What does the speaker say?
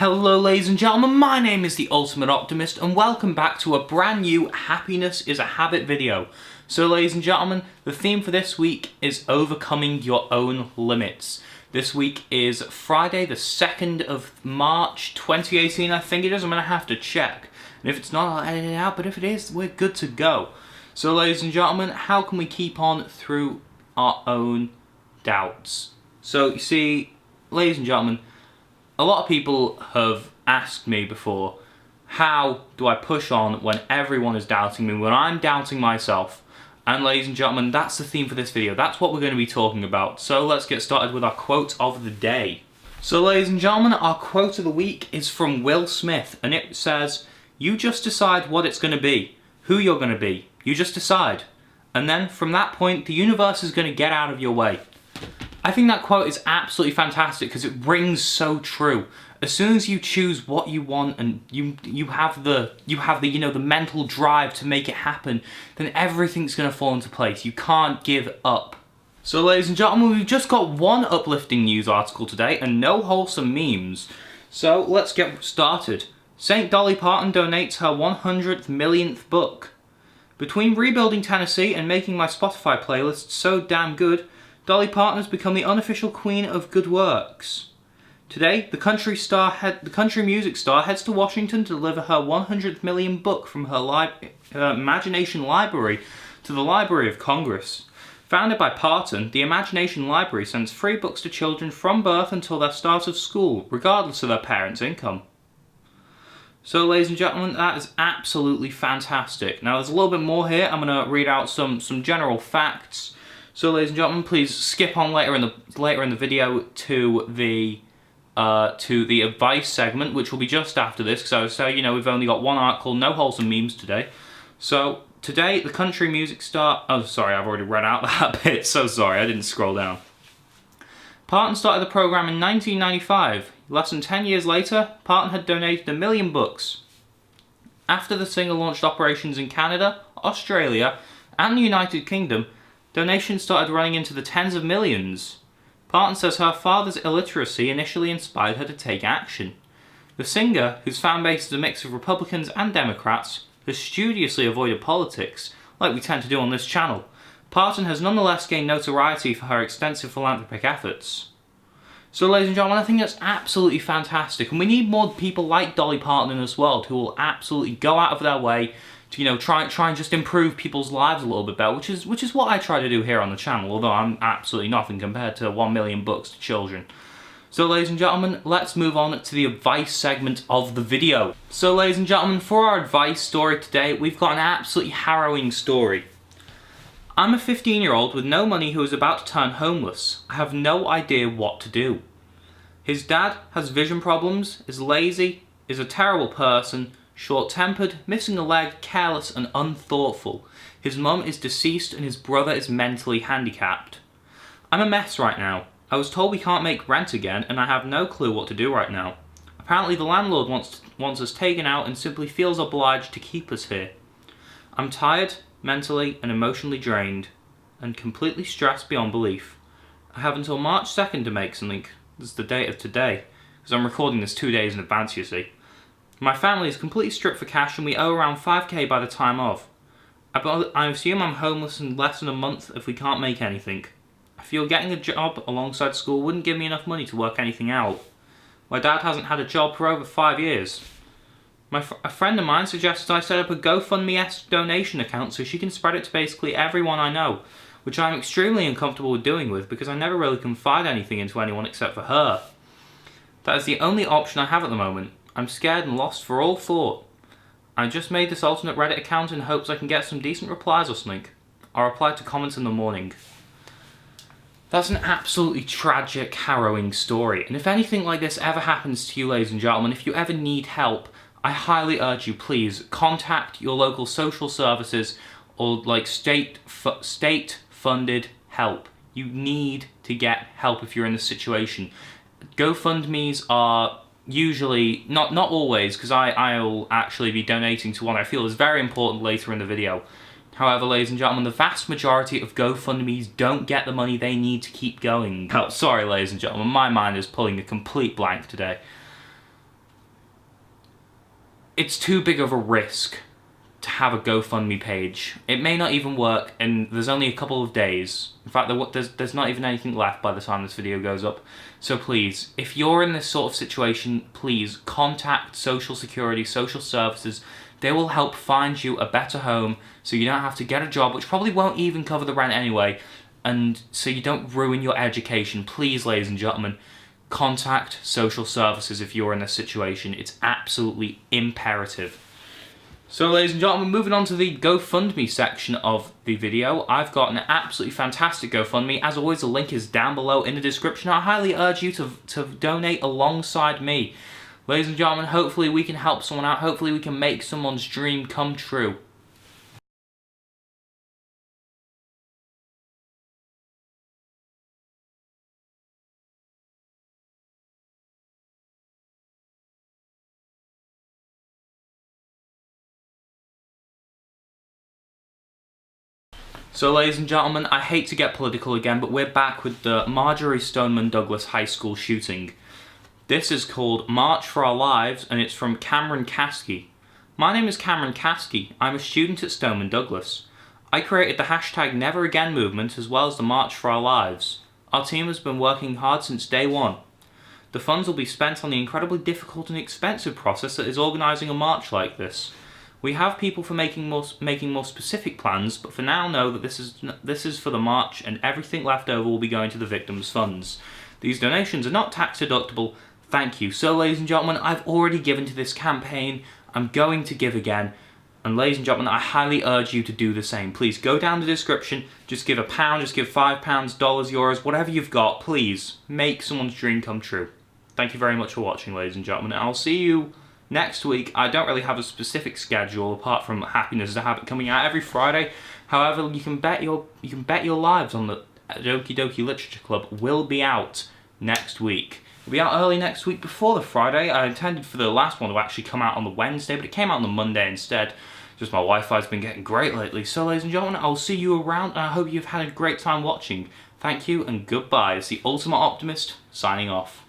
Hello ladies and gentlemen, my name is the Ultimate Optimist and welcome back to a brand new Happiness is a Habit video. So ladies and gentlemen, the theme for this week is overcoming your own limits. This week is Friday the 2nd of March 2018, I think it is. I'm going to have to check. And if it's not, I'll edit it out, but if it is, we're good to go. So ladies and gentlemen, how can we keep on through our own doubts? So you see, ladies and gentlemen, a lot of people have asked me before, how do I push on when everyone is doubting me, when I'm doubting myself? And ladies and gentlemen, that's the theme for this video. That's what we're going to be talking about. So let's get started with our quote of the day. So ladies and gentlemen, our quote of the week is from Will Smith, and it says, "You just decide what it's going to be, who you're going to be. You just decide. And then from that point, the universe is going to get out of your way." I think that quote is absolutely fantastic because it rings so true. As soon as you choose what you want and you have the the mental drive to make it happen, then everything's going to fall into place. You can't give up. So ladies and gentlemen, we've just got one uplifting news article today and no wholesome memes. So let's get started. St. Dolly Parton donates her 100th millionth book. Between rebuilding Tennessee and making my Spotify playlist so damn good, Dolly Parton has become the unofficial queen of good works. Today, the country music star heads to Washington to deliver her 100th million book from her Imagination Library to the Library of Congress. Founded by Parton, the Imagination Library sends free books to children from birth until their start of school, regardless of their parents' income. So ladies and gentlemen, that is absolutely fantastic. Now there's a little bit more here. I'm going to read out some general facts. So ladies and gentlemen, please skip on later in the video to the advice segment, which will be just after this, because we've only got one article, no wholesome memes today. So today, the country music star. Oh, sorry, I've already read out that bit. So sorry, I didn't scroll down. Parton started the program in 1995. Less than 10 years later, Parton had donated 1 million books. After the singer launched operations in Canada, Australia, and the United Kingdom, donations started running into the tens of millions. Parton says her father's illiteracy initially inspired her to take action. The singer, whose fan base is a mix of Republicans and Democrats, has studiously avoided politics, like we tend to do on this channel. Parton has nonetheless gained notoriety for her extensive philanthropic efforts. So ladies and gentlemen, I think that's absolutely fantastic, and we need more people like Dolly Parton in this world who will absolutely go out of their way to try and just improve people's lives a little bit better, which is what I try to do here on the channel, although I'm absolutely nothing compared to 1 million books to children. So ladies and gentlemen, let's move on to the advice segment of the video. So ladies and gentlemen, for our advice story today, we've got an absolutely harrowing story. I'm a 15-year-old with no money who is about to turn homeless. I have no idea what to do. His dad has vision problems, is lazy, is a terrible person, short-tempered, missing a leg, careless and unthoughtful. His mum is deceased and his brother is mentally handicapped. I'm a mess right now. I was told we can't make rent again and I have no clue what to do right now. Apparently the landlord wants us taken out and simply feels obliged to keep us here. I'm tired, mentally and emotionally drained, and completely stressed beyond belief. I have until March 2nd to make something. This is the date of today, because I'm recording this 2 days in advance, you see. My family is completely stripped for cash and we owe around 5k by the time of. I assume I'm homeless in less than a month if we can't make anything. I feel getting a job alongside school wouldn't give me enough money to work anything out. My dad hasn't had a job for over 5 years. A friend of mine suggested I set up a GoFundMe-esque donation account so she can spread it to basically everyone I know, which I'm extremely uncomfortable with doing because I never really confide anything into anyone except for her. That is the only option I have at the moment. I'm scared and lost for all thought. I just made this alternate Reddit account in hopes I can get some decent replies or something. I'll reply to comments in the morning. That's an absolutely tragic, harrowing story, and if anything like this ever happens to you, ladies and gentlemen, if you ever need help, I highly urge you, please, contact your local social services or state-funded help. You need to get help if you're in this situation. GoFundMes are usually, not always, because I'll actually be donating to one I feel is very important later in the video. However, ladies and gentlemen, the vast majority of GoFundMes don't get the money they need to keep going. Oh, sorry, ladies and gentlemen, my mind is pulling a complete blank today. it's too big of a risk to have a GoFundMe page. It may not even work, and there's only a couple of days. In fact, there's not even anything left by the time this video goes up. So please, if you're in this sort of situation, please contact Social Security, social services. They will help find you a better home so you don't have to get a job, which probably won't even cover the rent anyway, and so you don't ruin your education. Please, ladies and gentlemen, contact social services if you're in this situation. It's absolutely imperative. So ladies and gentlemen, moving on to the GoFundMe section of the video, I've got an absolutely fantastic GoFundMe. As always, the link is down below in the description. I highly urge you to donate alongside me. Ladies and gentlemen, hopefully we can help someone out. Hopefully we can make someone's dream come true. So ladies and gentlemen, I hate to get political again, but we're back with the Marjory Stoneman Douglas High School shooting. This is called March for Our Lives, and it's from Cameron Caskey. My name is Cameron Caskey. I'm a student at Stoneman Douglas. I created the hashtag Never Again movement as well as the March for Our Lives. Our team has been working hard since day one. The funds will be spent on the incredibly difficult and expensive process that is organising a march like this. We have people for making more specific plans, but for now know that this is for the march, and everything left over will be going to the victims' funds. These donations are not tax deductible. Thank you. So ladies and gentlemen, I've already given to this campaign. I'm going to give again. And ladies and gentlemen, I highly urge you to do the same. Please go down the description, just give £1, just give £5, dollars, euros, whatever you've got. Please make someone's dream come true. Thank you very much for watching, ladies and gentlemen. I'll see you next week. I don't really have a specific schedule apart from Happiness is a Habit coming out every Friday. However, you can bet your lives on the Okie Dokie Literature Club will be out next week. It'll be out early next week before the Friday. I intended for the last one to actually come out on the Wednesday, but it came out on the Monday instead. Just my Wi-Fi's been getting great lately. So ladies and gentlemen, I'll see you around, and I hope you've had a great time watching. Thank you and goodbye. It's the Ultimate Optimist signing off.